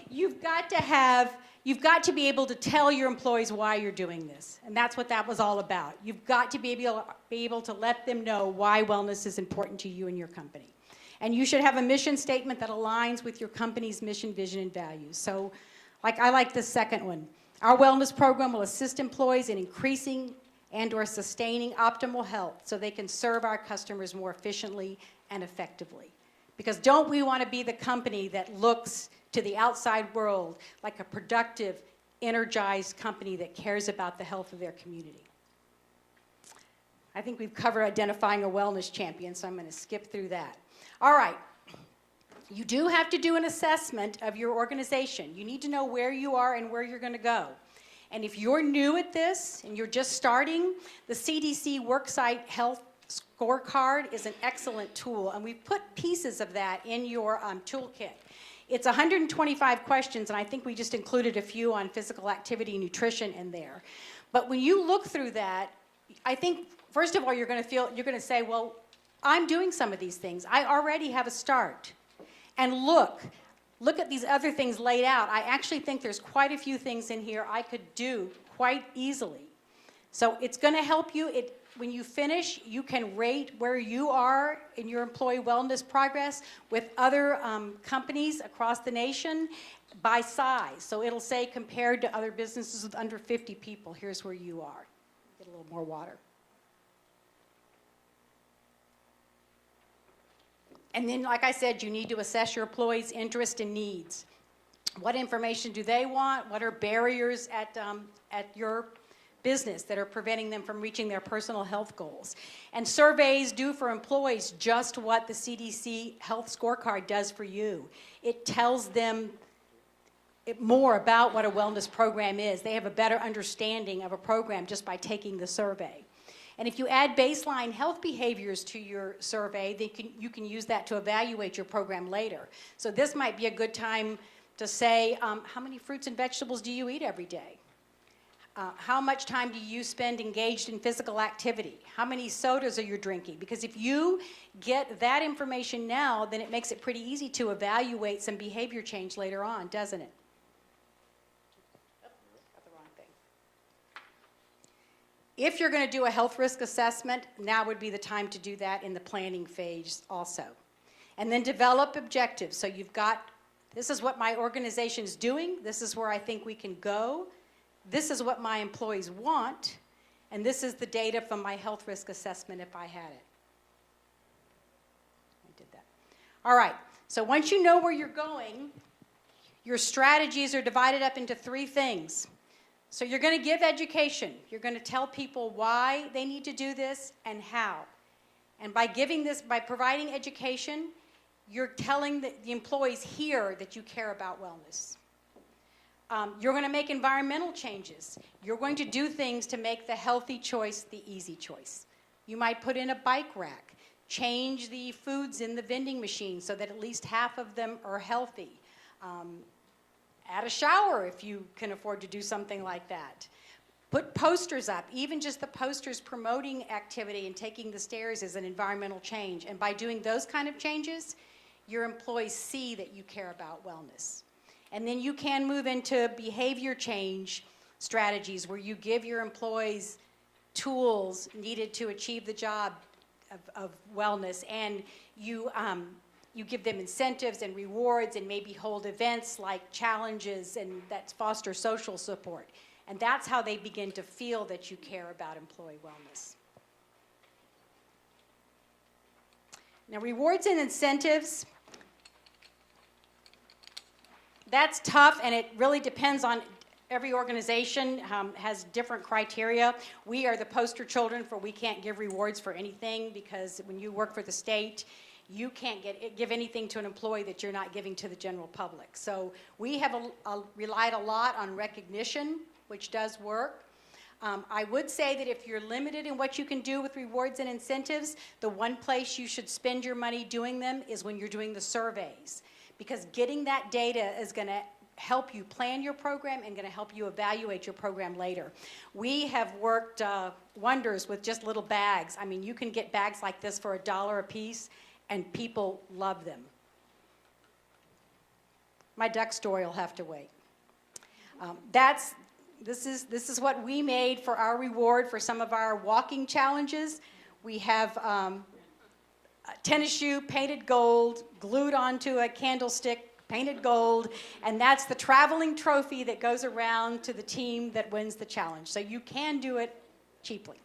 you've got to be able to tell your employees why you're doing this. And that's what that was all about. You've got to be able to let them know why wellness is important to you and your company. And you should have a mission statement that aligns with your company's mission, vision, and values. So I like the second one. Our wellness program will assist employees in increasing and/or sustaining optimal health so they can serve our customers more efficiently and effectively. Because don't we want to be the company that looks to the outside world like a productive, energized company that cares about the health of their community? I think we've covered identifying a wellness champion, so I'm going to skip through that. All right. You do have to do an assessment of your organization. You need to know where you are and where you're going to go. And if you're new at this and you're just starting, the CDC Worksite Health Scorecard is an excellent tool, and we've put pieces of that in your toolkit. It's 125 questions, and I think we just included a few on physical activity and nutrition in there. But when you look through that, I think, first of all, you're going to say, well, I'm doing some of these things. I already have a start. And look at these other things laid out. I actually think there's quite a few things in here I could do quite easily. So it's going to help you. When you finish, you can rate where you are in your employee wellness progress with other companies across the nation by size. So it'll say compared to other businesses with under 50 people, here's where you are. Get a little more water. And then, like I said, you need to assess your employees' interests and needs. What information do they want? What are barriers at your business that are preventing them from reaching their personal health goals? And surveys do for employees just what the CDC Health Scorecard does for you. It tells them more about what a wellness program is. They have a better understanding of a program just by taking the survey. And if you add baseline health behaviors to your survey, you can use that to evaluate your program later. So this might be a good time to say, how many fruits and vegetables do you eat every day? How much time do you spend engaged in physical activity? How many sodas are you drinking? Because if you get that information now, then it makes it pretty easy to evaluate some behavior change later on, doesn't it? Got the wrong thing. If you're going to do a health risk assessment, now would be the time to do that in the planning phase also. And then develop objectives. So you've got, this is what my organization is doing. This is where I think we can go. This is what my employees want, and this is the data from my health risk assessment if I had it. I did that. All right, so once you know where you're going, your strategies are divided up into 3 things. So you're going to give education. You're going to tell people why they need to do this and how. And by providing education, you're telling the employees here that you care about wellness. You're going to make environmental changes. You're going to do things to make the healthy choice the easy choice. You might put in a bike rack, change the foods in the vending machine so that at least half of them are healthy. Add a shower if you can afford to do something like that. Put posters up. Even just the posters promoting activity and taking the stairs is an environmental change. And by doing those kind of changes, your employees see that you care about wellness. And then you can move into behavior change strategies where you give your employees tools needed to achieve the job of wellness, and you give them incentives and rewards and maybe hold events like challenges and that foster social support. And that's how they begin to feel that you care about employee wellness. Now, rewards and incentives, that's tough, and it really depends on every organization has different criteria. We are the poster children for we can't give rewards for anything, because when you work for the state, you can't give anything to an employee that you're not giving to the general public. So we have relied a lot on recognition, which does work. I would say that if you're limited in what you can do with rewards and incentives, the one place you should spend your money doing them is when you're doing the surveys. Because getting that data is going to help you plan your program and going to help you evaluate your program later. We have worked wonders with just little bags. I mean, you can get bags like this for $1 a piece, and people love them. My duck story will have to wait. This is what we made for our reward for some of our walking challenges. We have a tennis shoe painted gold, glued onto a candlestick, painted gold, and that's the traveling trophy that goes around to the team that wins the challenge. So you can do it cheaply.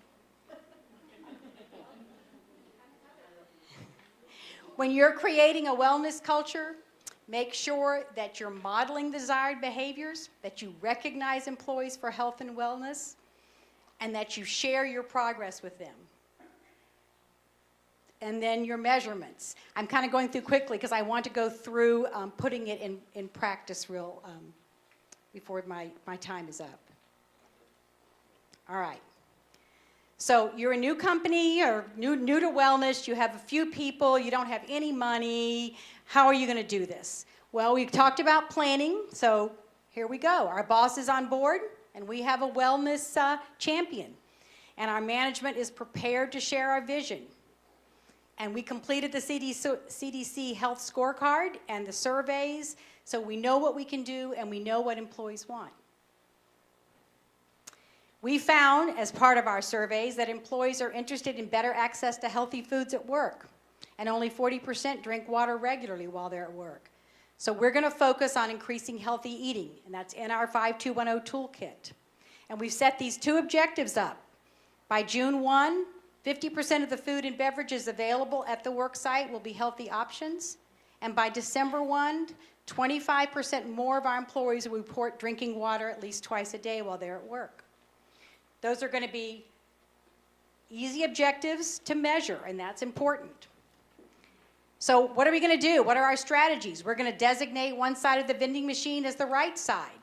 When you're creating a wellness culture, make sure that you're modeling desired behaviors, that you recognize employees for health and wellness, and that you share your progress with them. And then your measurements. I'm kind of going through quickly because I want to go through putting it in practice before my time is up. All right. So you're a new company or new to wellness, you have a few people, you don't have any money. How are you going to do this? Well, we talked about planning, so here we go. Our boss is on board, and we have a wellness champion. And our management is prepared to share our vision. And we completed the CDC health scorecard and the surveys, so we know what we can do and we know what employees want. We found, as part of our surveys, that employees are interested in better access to healthy foods at work, and only 40% drink water regularly while they're at work. So we're going to focus on increasing healthy eating, and that's in our 5210 toolkit. And we've set these 2 objectives up. By June 1, 50% of the food and beverages available at the work site will be healthy options. And by December 1, 25% more of our employees will report drinking water at least twice a day while they're at work. Those are going to be easy objectives to measure, and that's important. So what are we going to do? What are our strategies? We're going to designate one side of the vending machine as the right side.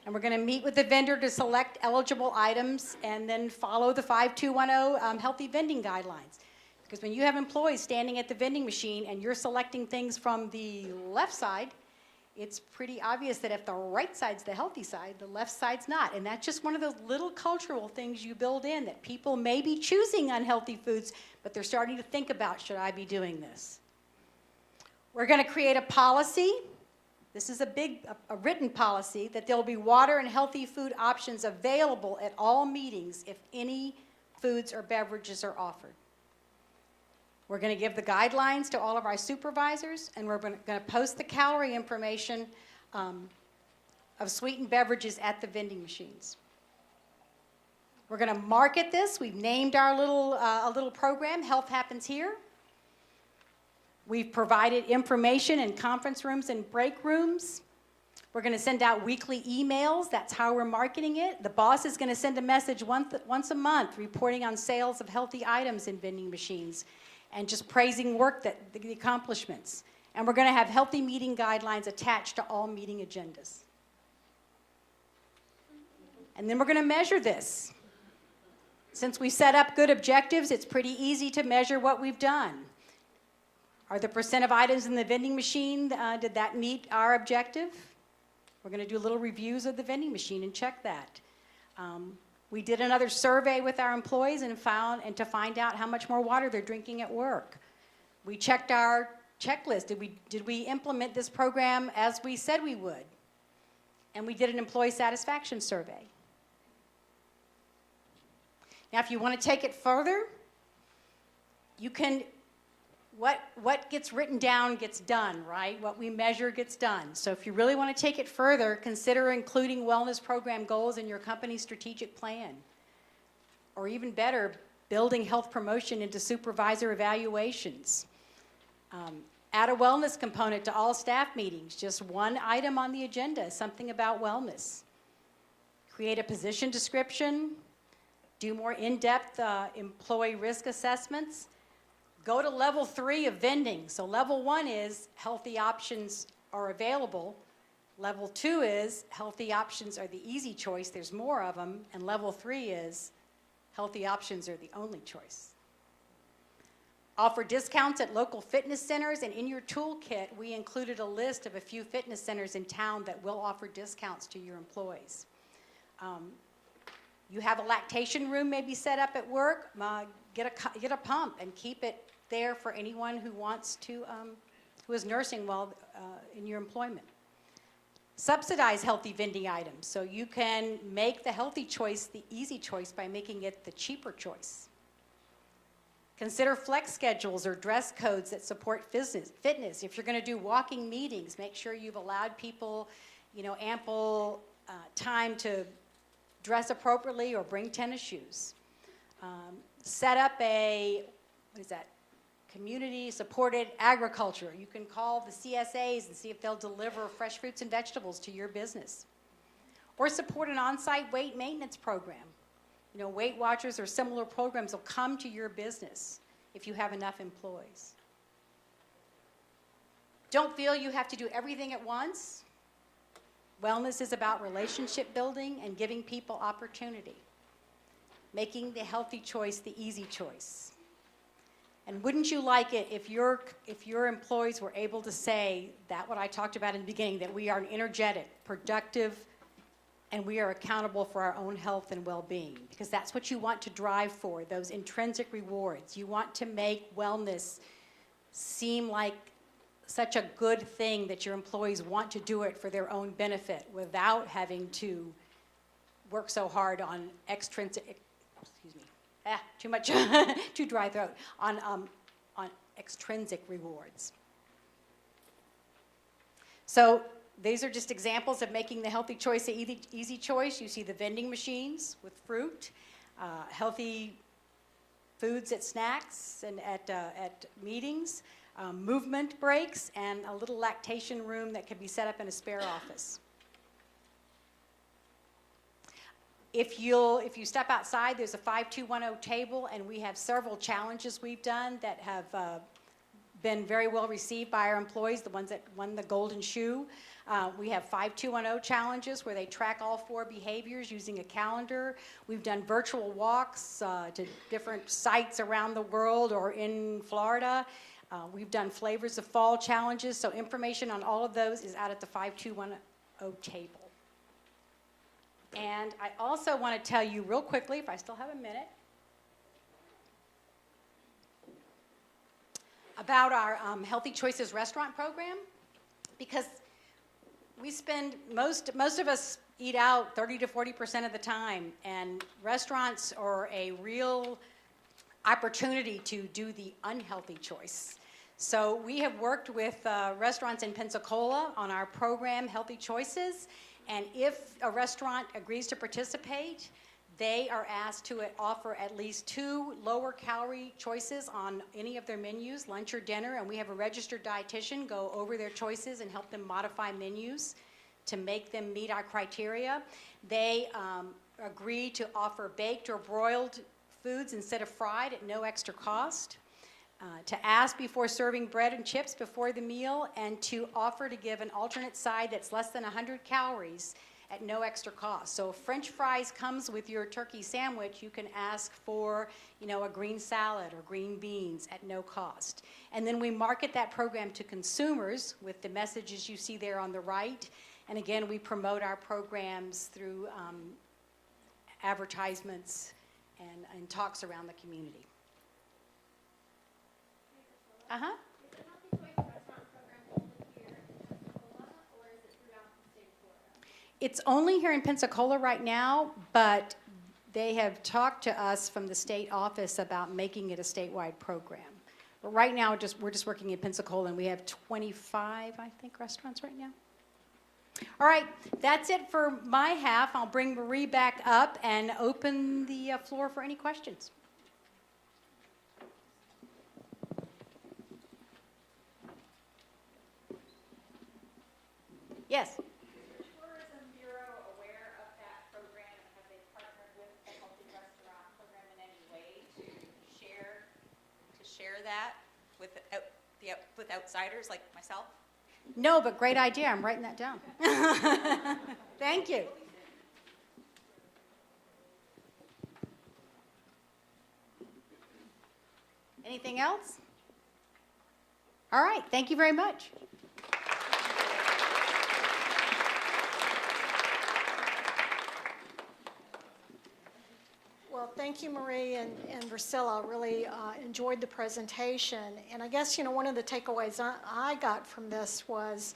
And we're going to meet with the vendor to select eligible items and then follow the 5210 healthy vending guidelines. Because when you have employees standing at the vending machine and you're selecting things from the left side, it's pretty obvious that if the right side's the healthy side, the left side's not. And that's just one of those little cultural things you build in, that people may be choosing unhealthy foods, but they're starting to think about, should I be doing this? We're going to create a policy. This is a written policy, that there will be water and healthy food options available at all meetings if any foods or beverages are offered. We're going to give the guidelines to all of our supervisors, and we're going to post the calorie information of sweetened beverages at the vending machines. We're going to market this. We've named our little program, Health Happens Here. We've provided information in conference rooms and break rooms. We're going to send out weekly emails. That's how we're marketing it. The boss is going to send a message once a month reporting on sales of healthy items in vending machines and just praising the accomplishments. And we're going to have healthy meeting guidelines attached to all meeting agendas. And then we're going to measure this. Since we set up good objectives, it's pretty easy to measure what we've done. Are the percent of items in the vending machine, did that meet our objective? We're going to do little reviews of the vending machine and check that. We did another survey with our employees and to find out how much more water they're drinking at work. We checked our checklist. Did we implement this program as we said we would? And we did an employee satisfaction survey. Now, if you want to take it further, you can. What gets written down gets done, right? What we measure gets done. So if you really want to take it further, consider including wellness program goals in your company's strategic plan. Or even better, building health promotion into supervisor evaluations. Add a wellness component to all staff meetings. Just one item on the agenda, something about wellness. Create a position description. Do more in-depth employee risk assessments. Go to level 3 of vending. So level 1 is healthy options are available. Level 2 is healthy options are the easy choice. There's more of them. And level 3 is healthy options are the only choice. Offer discounts at local fitness centers. And in your toolkit, we included a list of a few fitness centers in town that will offer discounts to your employees. You have a lactation room maybe set up at work. Get a pump and keep it there for anyone who wants to, who is nursing while in your employment. Subsidize healthy vending items, so you can make the healthy choice the easy choice by making it the cheaper choice. Consider flex schedules or dress codes that support fitness. If you're going to do walking meetings, make sure you've allowed people, ample time to dress appropriately or bring tennis shoes. Set up a, community-supported agriculture. You can call the CSAs and see if they'll deliver fresh fruits and vegetables to your business. Or support an on-site weight maintenance program. You know, Weight Watchers or similar programs will come to your business if you have enough employees. Don't feel you have to do everything at once. Wellness is about relationship building and giving people opportunity. Making the healthy choice the easy choice. And wouldn't you like it if your employees were able to say that what I talked about in the beginning, that we are energetic, productive, and we are accountable for our own health and well-being? Because that's what you want to drive for, those intrinsic rewards. You want to make wellness seem like such a good thing that your employees want to do it for their own benefit without having to work so hard on extrinsic, too much, too dry throat, on extrinsic rewards. So these are just examples of making the healthy choice an easy choice. You see the vending machines with fruit, healthy foods at snacks and at meetings, movement breaks, and a little lactation room that can be set up in a spare office. If you step outside, there's a 5210 table, and we have several challenges we've done that have been very well received by our employees, the ones that won the golden shoe. We have 5210 challenges where they track all 4 behaviors using a calendar. We've done virtual walks to different sites around the world or in Florida. We've done flavors of fall challenges, so information on all of those is out at the 5210 table. And I also want to tell you real quickly, if I still have a minute, about our Healthy Choices restaurant program, because we spend, most of us eat out 30 to 40% of the time, and restaurants are a real opportunity to do the unhealthy choice. So we have worked with restaurants in Pensacola on our program, Healthy Choices, and if a restaurant agrees to participate, they are asked to offer at least 2 lower calorie choices on any of their menus, lunch or dinner, and we have a registered dietitian go over their choices and help them modify menus to make them meet our criteria. They agree to offer baked or broiled foods instead of fried at no extra cost, to ask before serving bread and chips before the meal, and to offer to give an alternate side that's less than 100 calories at no extra cost. So if French fries comes with your turkey sandwich, you can ask for, a green salad or green beans at no cost. And then we market that program to consumers with the messages you see there on the right. And again, we promote our programs through advertisements and talks around the community. Uh-huh. Is the Healthy Choice restaurant program only here in Pensacola, or is it throughout the state of Florida? It's only here in Pensacola right now, but they have talked to us from the state office about making it a statewide program. But right now, we're just working in Pensacola, and we have 25, I think, restaurants right now. All right, that's it for my half. I'll bring Marie back up and open the floor for any questions. Yes. Is the Tourism Bureau aware of that program, and have they partnered with the Healthy Restaurant Program in any way to share that with outsiders like myself? No, but great idea. I'm writing that down. Thank you. Anything else? All right. Thank you very much. Well, thank you, Marie and Priscilla. Really enjoyed the presentation. And I guess, one of the takeaways I got from this was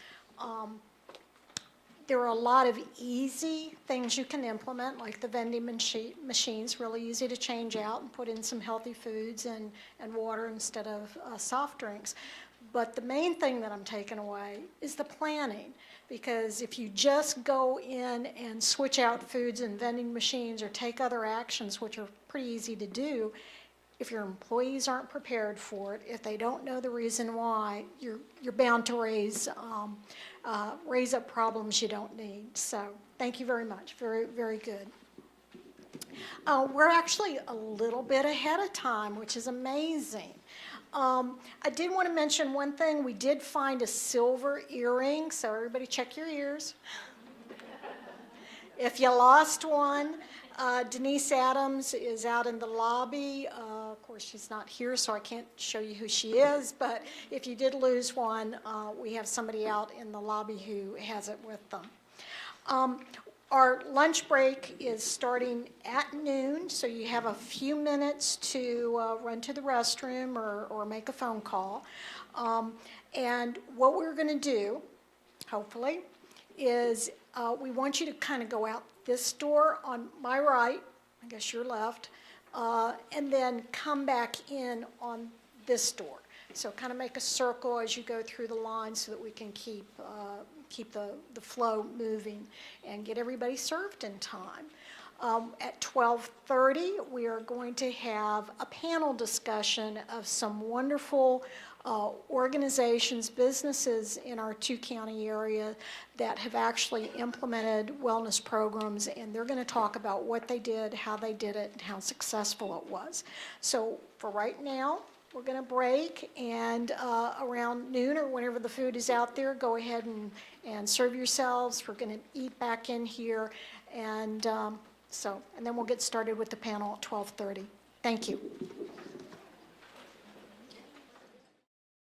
there are a lot of easy things you can implement, like the vending machines, really easy to change out and put in some healthy foods and water instead of soft drinks. But the main thing that I'm taking away is the planning, because if you just go in and switch out foods and vending machines or take other actions, which are pretty easy to do, if your employees aren't prepared for it, if they don't know the reason why, you're bound to raise up problems you don't need. So thank you very much. Very, very good. We're actually a little bit ahead of time, which is amazing. I did want to mention one thing. We did find a silver earring, so everybody check your ears. If you lost one, Denise Adams is out in the lobby. Of course, she's not here, so I can't show you who she is, but if you did lose one, we have somebody out in the lobby who has it with them. Our lunch break is starting at noon, so you have a few minutes to run to the restroom or make a phone call. And what we're going to do, hopefully, is we want you to kind of go out this door on my right, I guess your left, and then come back in on this door. So kind of make a circle as you go through the line so that we can keep the flow moving and get everybody served in time. At 12:30, we are going to have a panel discussion of some wonderful organizations, businesses in our two-county area that have actually implemented wellness programs, and they're going to talk about what they did, how they did it, and how successful it was. So for right now, we're going to break, and around noon or whenever the food is out there, go ahead and serve yourselves. We're going to eat back in here, and then we'll get started with the panel at 12:30. Thank you.